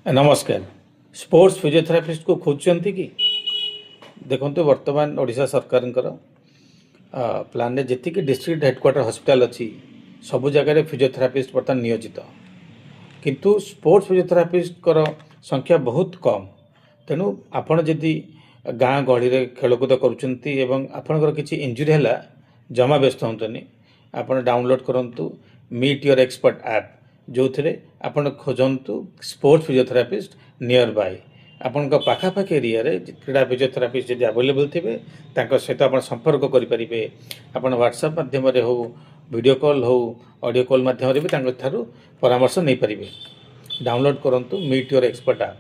नमस्कार। Sports physiotherapist को खोजुଛନ୍ତି कि देखो वर्तमान ओडिशा सरकार प्लान रे जेतिक डिस्ट्रिक्ट हेडक्वार्टर हॉस्पिटल अच्छी सबु जगह फिजियोथेरापिस्ट बर्तमान नियोजित किंतु स्पोर्ट्स फिजियोथेरापिस्ट संख्या बहुत कम। तेणु आपण जदि गाँ गहली खेलकूद कर किसी इंजुरी है जमा व्यस्त हूँ आप डाउनलोड करूँ मीट योर एक्सपर्ट ऐप जो थे आपण खोजतु स्पोर्ट्स फिजियोथेरापिस्ट नियर बाय आपण पाखापाखि एरिया रे क्रीड़ा फिजियोथेरापिस्ट जब अवेलेबल थे सहित आप संपर्क करेंगे। आप व्हाट्सएप माध्यम हो वीडियो कॉल हो ऑडियो कॉल माध्यम भी परामर्श नहीं पारे। डाउनलोड करूँ मीट योर एक्सपर्ट ऐप।